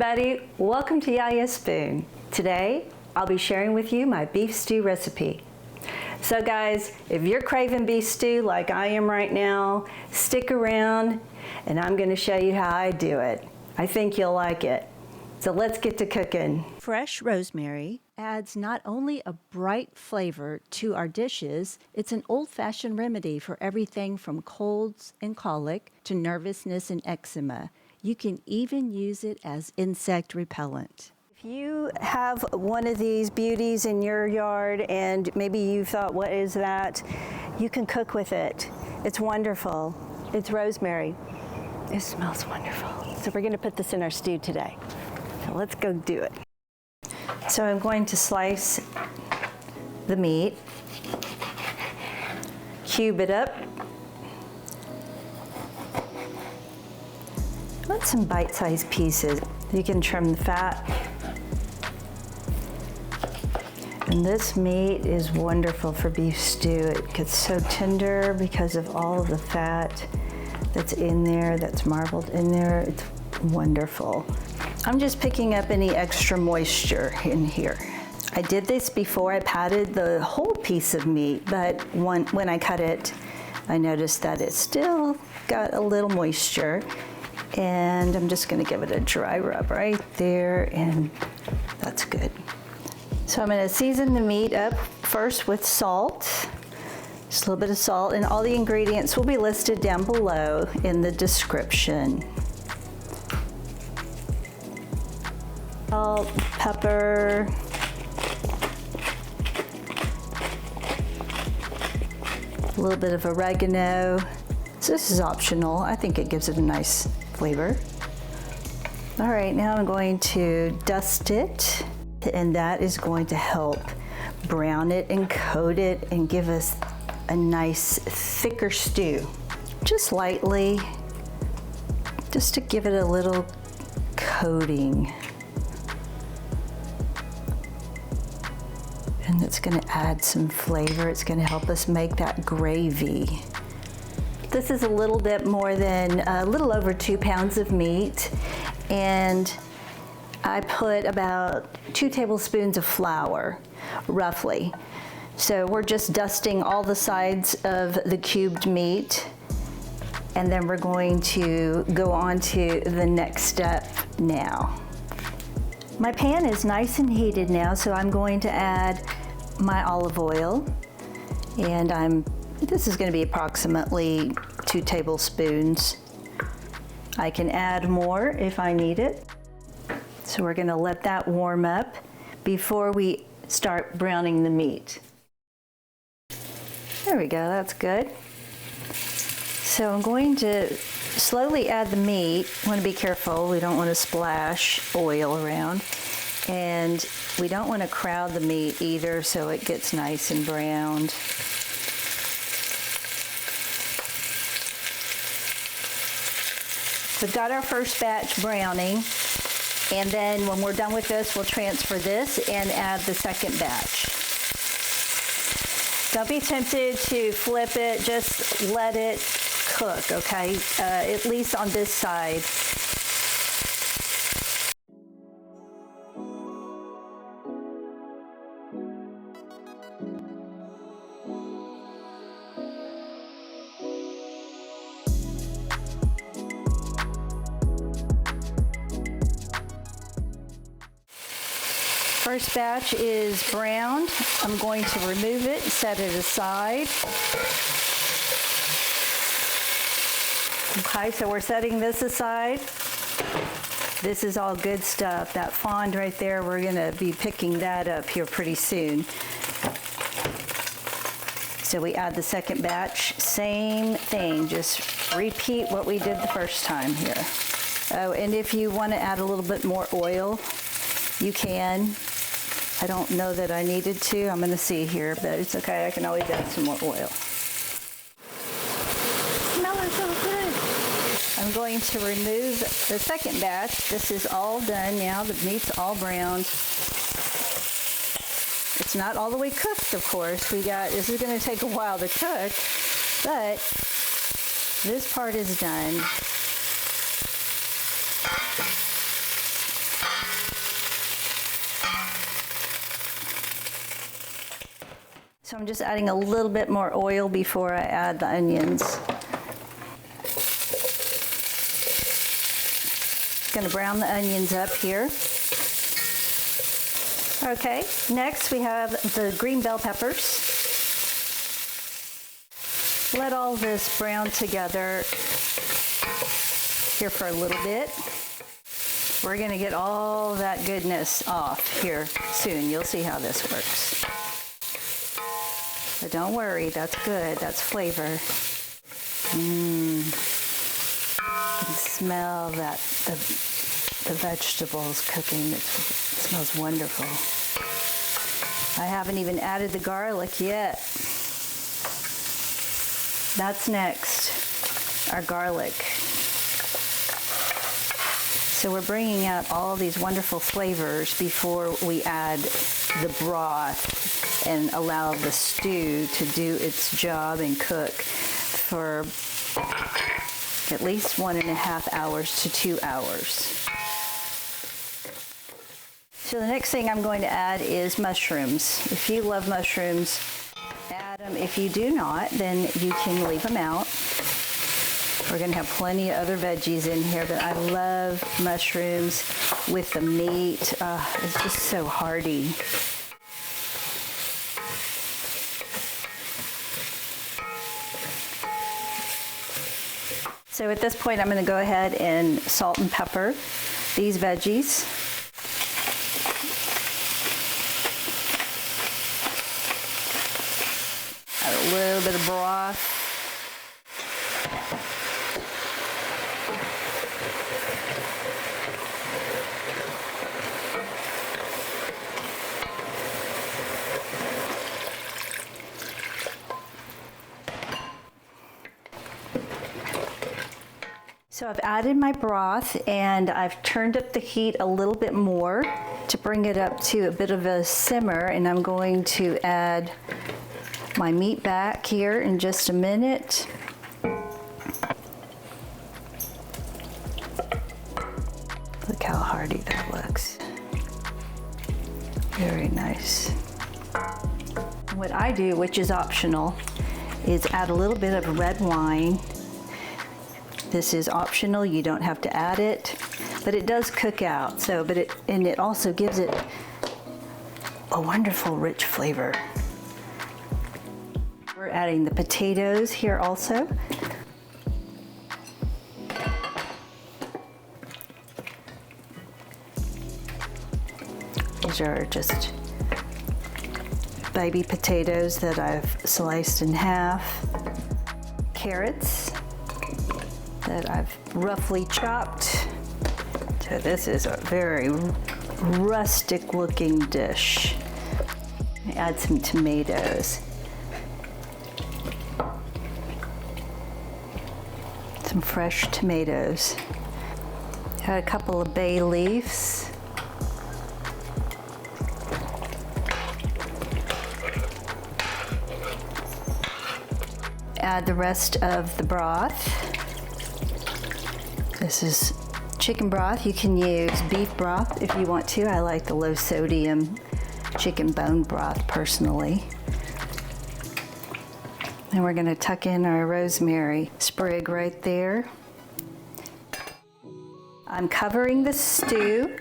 Everybody, welcome to Yaya Spoon. Today, I'll be sharing with you my beef stew recipe. So guys, if you're craving beef stew like I am right now, stick around and I'm going to show you how I do it. I think you'll like it. So let's get to cooking. Fresh rosemary adds not only a bright flavor to our dishes, it's an old-fashioned remedy for everything from colds and colic to nervousness and eczema. You can even use it as insect repellent. If you have one of these beauties in your yard and maybe you thought, what is that? You can cook with it. It's wonderful. It's rosemary. It smells wonderful. So we're going to put this in our stew today. So let's go do it. So I'm going to slice the meat, cube it up. Want some bite-sized pieces. You can trim the fat. And this meat is wonderful for beef stew. It gets so tender because of all of the fat that's in there, that's marbled in there. It's wonderful. I'm just picking up any extra moisture in here. I did this before. I patted the whole piece of meat, but when I cut it, I noticed that it still got a little moisture. And I'm just going to give it a dry rub right there, and that's good. So I'm going to season the meat up first with salt, just a little bit of salt, and all the ingredients will be listed down below in the description. Salt, pepper, a little bit of oregano. So this is optional. I think it gives it a nice flavor. All right, now I'm going to dust it, and that is going to help brown it and coat it and give us a nice thicker stew. Just lightly, just to give it a little coating. And it's going to add some flavor. It's going to help us make that gravy. This is a little bit more than a little over 2 pounds of meat, and I put about 2 tablespoons of flour, roughly. So we're just dusting all the sides of the cubed meat, and then we're going to go on to the next step now. My pan is nice and heated now, so I'm going to add my olive oil, and this is going to be approximately 2 tablespoons. I can add more if I need it. So we're going to let that warm up before we start browning the meat. There we go, that's good. So I'm going to slowly add the meat. I want to be careful, we don't want to splash oil around. And we don't want to crowd the meat either, so it gets nice and browned. We've got our first batch browning, and then when we're done with this, we'll transfer this and add the second batch. Don't be tempted to flip it, just let it cook, okay? At least on this side. First batch is browned. I'm going to remove it and set it aside. Okay, so we're setting this aside. This is all good stuff. That fond right there, we're gonna be picking that up here pretty soon. So we add the second batch, same thing, just repeat what we did the first time here. Oh, and if you want to add a little bit more oil, you can. I don't know that I needed to. I'm going to see here, but it's okay. I can always add some more oil. Smelling so good. I'm going to remove the second batch. This is all done now. The meat's all browned. It's not all the way cooked, of course. This is going to take a while to cook, but this part is done. I'm just adding a little bit more oil before I add the onions. Gonna brown the onions up here. Okay, next we have the green bell peppers. Let all this brown together here for a little bit. We're gonna get all that goodness off here soon. You'll see how this works. But don't worry, that's good, that's flavor. You can smell that, the vegetables cooking. It smells wonderful. I haven't even added the garlic yet. That's next, our garlic. So we're bringing out all these wonderful flavors before we add the broth and allow the stew to do its job and cook for at least 1.5 hours to 2 hours. So the next thing I'm going to add is mushrooms. If you love mushrooms, add them. If you do not, then you can leave them out. We're going to have plenty of other veggies in here, but I love mushrooms with the meat. It's just so hearty. So at this point, I'm going to go ahead and salt and pepper these veggies. Add a little bit of broth. So I've added my broth and I've turned up the heat a little bit more to bring it up to a bit of a simmer, and I'm going to add my meat back here in just a minute. Look how hearty that looks. Very nice. What I do, which is optional, is add a little bit of red wine. This is optional, you don't have to add it, but it does cook out. So, and it also gives it a wonderful rich flavor. We're adding the potatoes here also. These are just baby potatoes that I've sliced in half. Carrots that I've roughly chopped. So this is a very rustic looking dish. Add some tomatoes. Some fresh tomatoes. Add a couple of bay leaves. Add the rest of the broth. This is chicken broth. You can use beef broth if you want to. I like the low sodium chicken bone broth personally. And we're gonna tuck in our rosemary sprig right there. I'm covering the stew.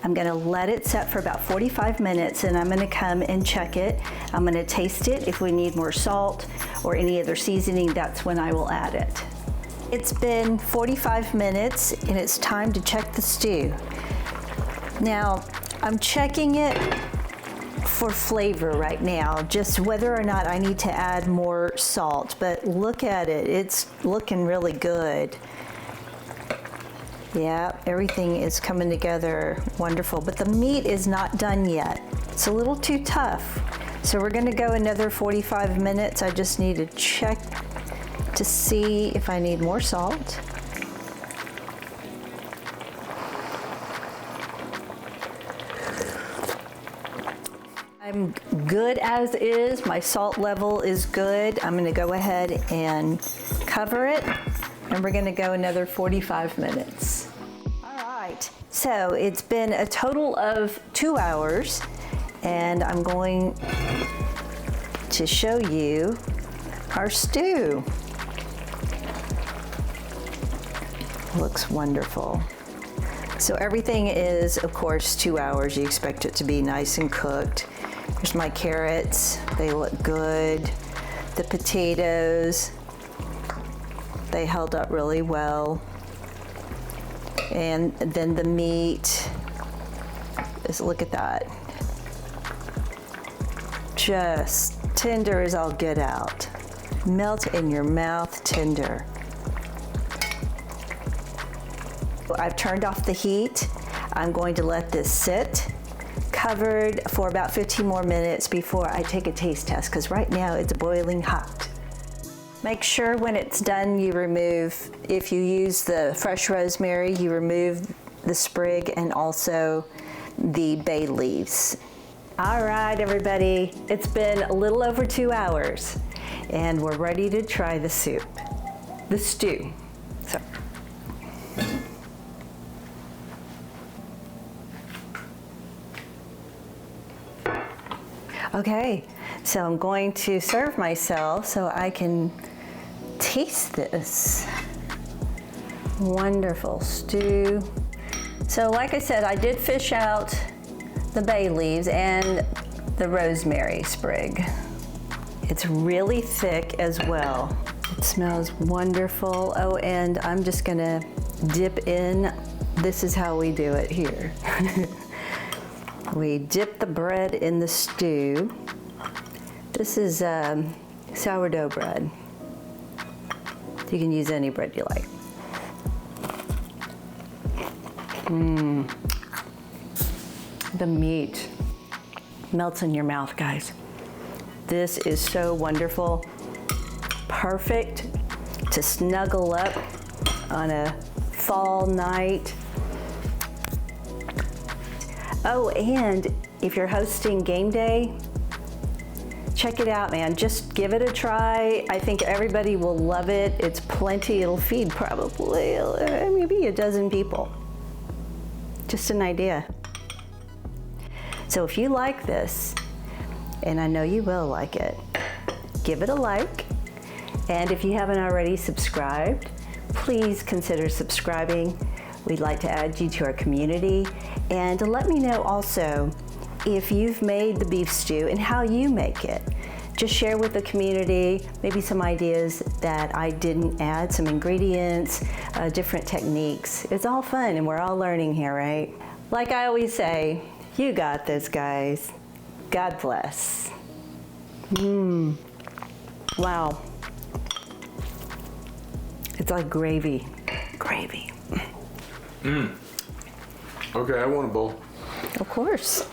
I'm gonna let it set for about 45 minutes and I'm gonna come and check it. I'm gonna taste it. If we need more salt or any other seasoning, that's when I will add it. It's been 45 minutes and it's time to check the stew. Now, I'm checking it for flavor right now, just whether or not I need to add more salt, but look at it, it's looking really good. Yeah, everything is coming together wonderful, but the meat is not done yet. It's a little too tough. So we're gonna go another 45 minutes. I just need to check to see if I need more salt. I'm good as is. My salt level is good. I'm gonna go ahead and cover it, and we're gonna go another 45 minutes. All right, so it's been a total of 2 hours, and I'm going to show you our stew. Looks wonderful. So everything is, of course, 2 hours. You expect it to be nice and cooked. Here's my carrots. They look good. The potatoes, they held up really well. And then the meat, just look at that. Just tender as all get out. Melt in your mouth tender. I've turned off the heat. I'm going to let this sit covered for about 15 more minutes before I take a taste test, because right now it's boiling hot. Make sure when it's done you remove, if you use the fresh rosemary, you remove the sprig and also the bay leaves. All right, everybody, it's been a little over 2 hours and we're ready to try the stew. So. Okay, so I'm going to serve myself so I can taste this wonderful stew. So like I said, I did fish out the bay leaves and the rosemary sprig. It's really thick as well. It smells wonderful. Oh, and I'm just gonna dip in. This is how we do it here. We dip the bread in the stew. This is sourdough bread. You can use any bread you like. The meat melts in your mouth, guys. This is so wonderful. Perfect to snuggle up on a fall night. Oh, and if you're hosting game day, check it out, man. Just give it a try. I think everybody will love it. It's plenty. It'll feed probably maybe a dozen people. Just an idea. So if you like this, and I know you will like it, give it a like. And if you haven't already subscribed, please consider subscribing. We'd like to add you to our community. And let me know also if you've made the beef stew and how you make it. Just share with the community maybe some ideas that I didn't add, some ingredients, different techniques. It's all fun and we're all learning here, right? Like I always say, you got this, guys. God bless. Wow. It's like gravy. Gravy. Okay, I want a bowl. Of course.